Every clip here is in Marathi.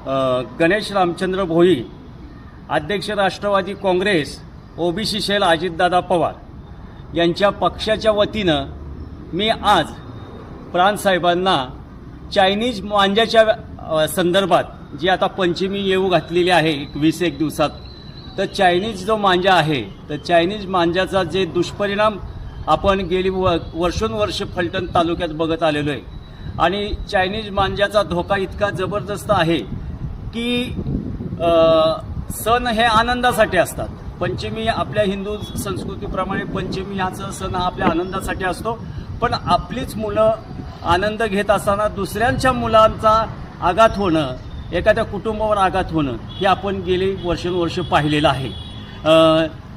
गणेश रामचंद्र भोई, अध्यक्ष राष्ट्रवादी काँग्रेस, ओबीसी सेल अजितदादा पवार यांच्या पक्षाच्या वतीनं मी आज प्राणसाहेबांना चायनीज मांजाच्या संदर्भात जी आता पंचमी येऊ घातलेली आहे 20-1 दिवसात, तर चायनीज जो मांजा आहे तर चायनीज मांजाचा जे दुष्परिणाम आपण गेली वर्षोनवर्ष फलटण तालुक्यात बघत आलेलो आहे आणि चायनीज मांजाचा धोका इतका जबरदस्त आहे की सण हे आनंदासाठी असतात। पंचमी आपल्या हिंदू संस्कृतीप्रमाणे पंचमी हाचा सण हा आपल्या आनंदासाठी असतो, पण आपलीच मुलं आनंद घेत असताना दुसऱ्यांच्या मुलांचा आघात होणं, एखाद्या कुटुंबावर आघात होणं हे आपण गेली वर्षानुवर्ष पाहिलेलं आहे।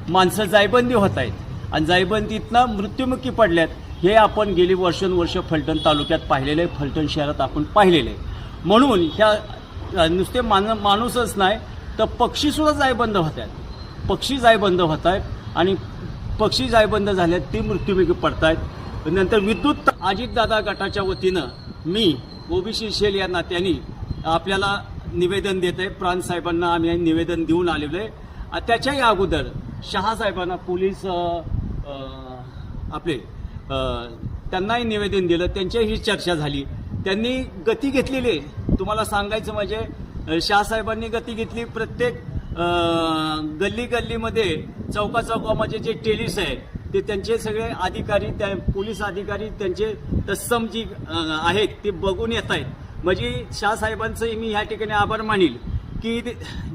माणसं जायबंदी होत आहेत आणि जायबंदीतनं मृत्युमुखी पडल्यात हे आपण गेली वर्षानुवर्ष फलटण तालुक्यात पाहिलेलं आहे, फलटण शहरात आपण पाहिलेलं आहे। म्हणून ह्या नुसते माणूसच नाही तर पक्षीसुद्धा जायबंद होत आहेत, पक्षी जायबंद होत आहेत आणि पक्षी जायबंद झाल्यात ती मृत्युमुखी पडत आहेत। नंतर विद्युत अजितदादा गटाच्या वतीनं मी ओबीसी सेल या नात्याने आपल्याला निवेदन देत आहे। प्राणसाहेबांना आम्ही निवेदन देऊन आलेलो आहे। त्याच्याही अगोदर शहासाहेबांना पोलीस आपले त्यांनाही निवेदन दिलं, त्यांच्याही चर्चा झाली, त्यांनी गती घेतलेली आहे। तुम्हाला सांगायचं म्हणजे शहासाहेबांनी गती घेतली। प्रत्येक गल्ली गल्लीमध्ये चौकामध्ये जे टेलिस आहे ते त्यांचे सगळे अधिकारी, त्या पोलीस अधिकारी त्यांचे तत्सम जी आहेत ते बघून येत आहेत। म्हणजे शहासाहेबांचं मी ह्या ठिकाणी आभार मानील की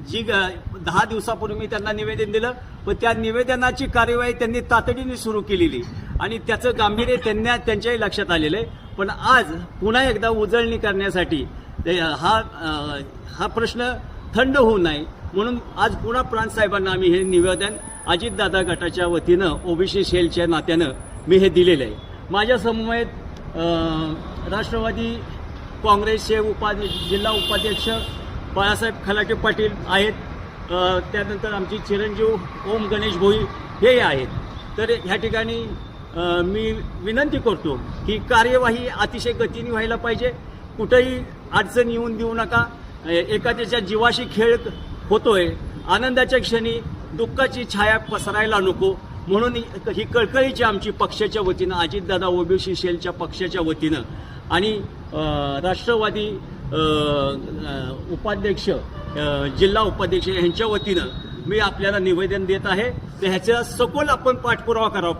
जी 10 दिवसापूर्वी मी त्यांना निवेदन दिलं, पण त्या निवेदनाची कार्यवाही त्यांनी तातडीने सुरू केलेली आणि त्याचं गांभीर्य त्यांच्याही लक्षात आलेलं आहे। पण आज पुन्हा एकदा उजळणी करण्यासाठी हा प्रश्न थंड होऊ नये म्हणून आज पुन्हा प्राणसाहेबांना आम्ही हे निवेदन अजितदादा गटाच्या वतीनं ओबीसी सेलच्या नात्यानं मी हे दिलेलं आहे। माझ्या समवेत राष्ट्रवादी काँग्रेसचे जिल्हा उपाध्यक्ष बाळासाहेब खलाटे पाटील आहेत, त्यानंतर आमची चिरंजीव ओम गणेश भोई हे आहेत। तर ह्या ठिकाणी मी विनंती करतो की कार्यवाही अतिशय गतीने व्हायला पाहिजे, कुठेही अडचण येऊन देऊ नका। एखाद्याच्या जीवाशी खेळ होतोय, आनंदाच्या क्षणी दुःखाची छाया पसरायला नको म्हणून ही कळकळीची आमची पक्षाच्या वतीनं अजितदादा ओबीसी सेलच्या पक्षाच्या वतीनं आणि राष्ट्रवादी उपाध्यक्ष जिल्हा उपाध्यक्ष यांच्या वतीनं मी आपल्याला निवेदन देत आहे। तर ह्याचा सखोल आपण पाठपुरावा करावा।